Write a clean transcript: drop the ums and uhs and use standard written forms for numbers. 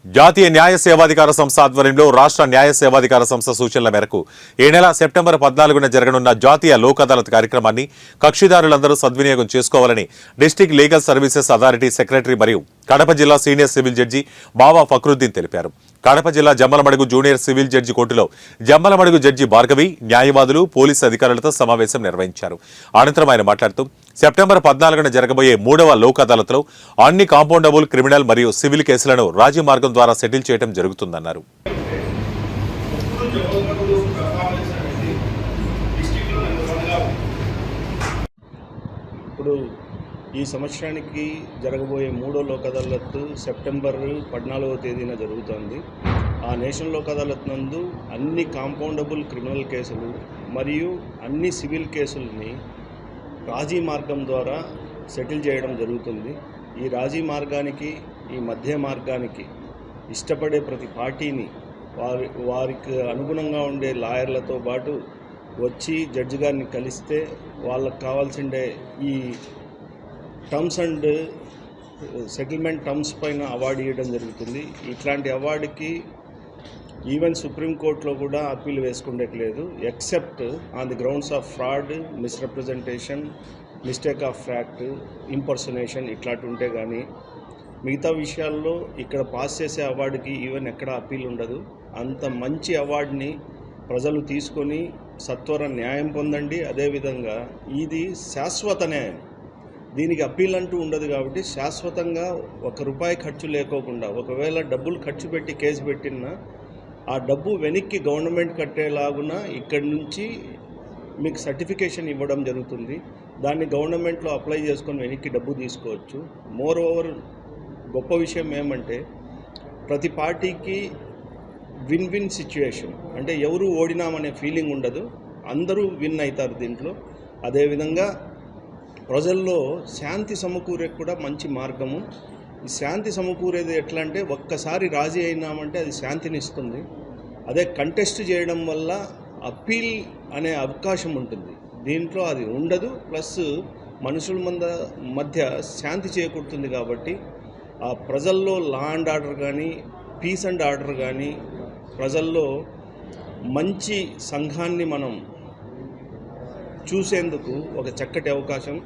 జాతీయ న్యాయ సేవాధికార సంస్థ ఆధ్వర్యంలో రాష్ట్ర న్యాయ సేవాధికార సంస్థ సూచనల మేరకు ఈ నెల సెప్టెంబర్ 14న జరగనున్న జాతీయ లోక్ అదాలత్ కార్యక్రమాన్ని కక్షిదారులందరూ సద్వినియోగం చేసుకోవాలని district legal services authority secretary మరియు కడప జిల్లా సీనియర్ సివిల్ జడ్జి బావా ఫక్రుద్దీన్ తెలిపారు. కడప జిల్లా జమ్మలమడుగు జూనియర్ సివిల్ జడ్జి కోర్టులో జమ్మలమడుగు జడ్జి భార్గవి, న్యాయవాదులు, పోలీసు అధికారులతో సమావేశం నిర్వహించారు. అనంతరం ఆయన మాట్లాడుతూ సెప్టెంబర్ 14న జరగబోయే 3వ లోక్ అదాలత్లో అన్ని కాంపౌండబుల్ క్రిమినల్ మరియు సివిల్ కేసులను రాజీ మార్గం ద్వారా సెటిల్ చేయడం జరుగుతుందన్నారు. ఇప్పుడు ఈ సంవత్సరానికి జరగబోయే 3వ లోక్ అదాలత్ సెప్టెంబర్ 14వ తేదీన జరుగుతుంది. ఆ నేషనల్ లోక్ అదాలత్ నందు అన్ని కాంపౌండబుల్ క్రిమినల్ కేసులు మరియు అన్ని సివిల్ కేసుల్ని రాజీ మార్గం ద్వారా సెటిల్ చేయడం జరుగుతుంది. ఈ రాజీ మార్గానికి, ఈ మధ్య మార్గానికి ఇష్టపడే ప్రతి పార్టీని వారికి అనుగుణంగా ఉండే లాయర్లతో పాటు వచ్చి జడ్జి గారిని కలిస్తే వాళ్ళకు కావాల్సిండే ఈ టర్మ్స్ అండ్ సెటిల్మెంట్ టర్మ్స్ పైన అవార్డు ఇవ్వడం జరుగుతుంది. ఇట్లాంటి అవార్డుకి ఈవెన్ సుప్రీంకోర్టులో కూడా అప్పీల్ వేసుకుండేట్లేదు, except on the grounds of fraud, misrepresentation, mistake of fact, impersonation ఇట్లాంటి ఉంటే కానీ మిగతా విషయాల్లో ఇక్కడ పాస్ చేసే అవార్డుకి ఈవెన్ ఎక్కడ అప్పీల్ ఉండదు. అంత మంచి అవార్డుని ప్రజలు తీసుకొని సత్వర న్యాయం పొందండి. అదేవిధంగా ఇది శాశ్వత న్యాయం, దీనికి అప్పీల్ అంటూ ఉండదు కాబట్టి శాశ్వతంగా ₹1 ఖర్చు లేకోకుండా, ఒకవేళ డబ్బులు ఖర్చు పెట్టి కేసు పెట్టినా ఆ డబ్బు వెనక్కి గవర్నమెంట్ కట్టేలాగున ఇక్కడి నుంచి మీకు సర్టిఫికేషన్ ఇవ్వడం జరుగుతుంది. దాన్ని గవర్నమెంట్లో అప్లై చేసుకొని వెనక్కి డబ్బు తీసుకోవచ్చు. మోర్ ఓవర్ గొప్ప విషయం ఏమంటే ప్రతి పార్టీకి విన్ విన్ సిచ్యుయేషన్, అంటే ఎవరు ఓడినామనే ఫీలింగ్ ఉండదు, అందరూ విన్ అవుతారు దీంట్లో. అదేవిధంగా ప్రజల్లో శాంతి సమకూరే కూడా మంచి మార్గము. ఈ శాంతి సమకూరేది ఎట్లా అంటే ఒక్కసారి రాజీ అయినామంటే అది శాంతిని ఇస్తుంది. అదే కంటెస్ట్ చేయడం వల్ల అప్పీల్ అనే అవకాశం ఉంటుంది, దీంట్లో అది ఉండదు. ప్లస్ మనుషుల మధ్య శాంతి చేకూరుతుంది. కాబట్టి ఆ ప్రజల్లో లా అండ్ ఆర్డర్ కానీ, పీస్ అండ్ ఆర్డర్ కానీ, ప్రజల్లో మంచి సంఘాన్ని మనం చూసేందుకు ఒక చక్కటి అవకాశం.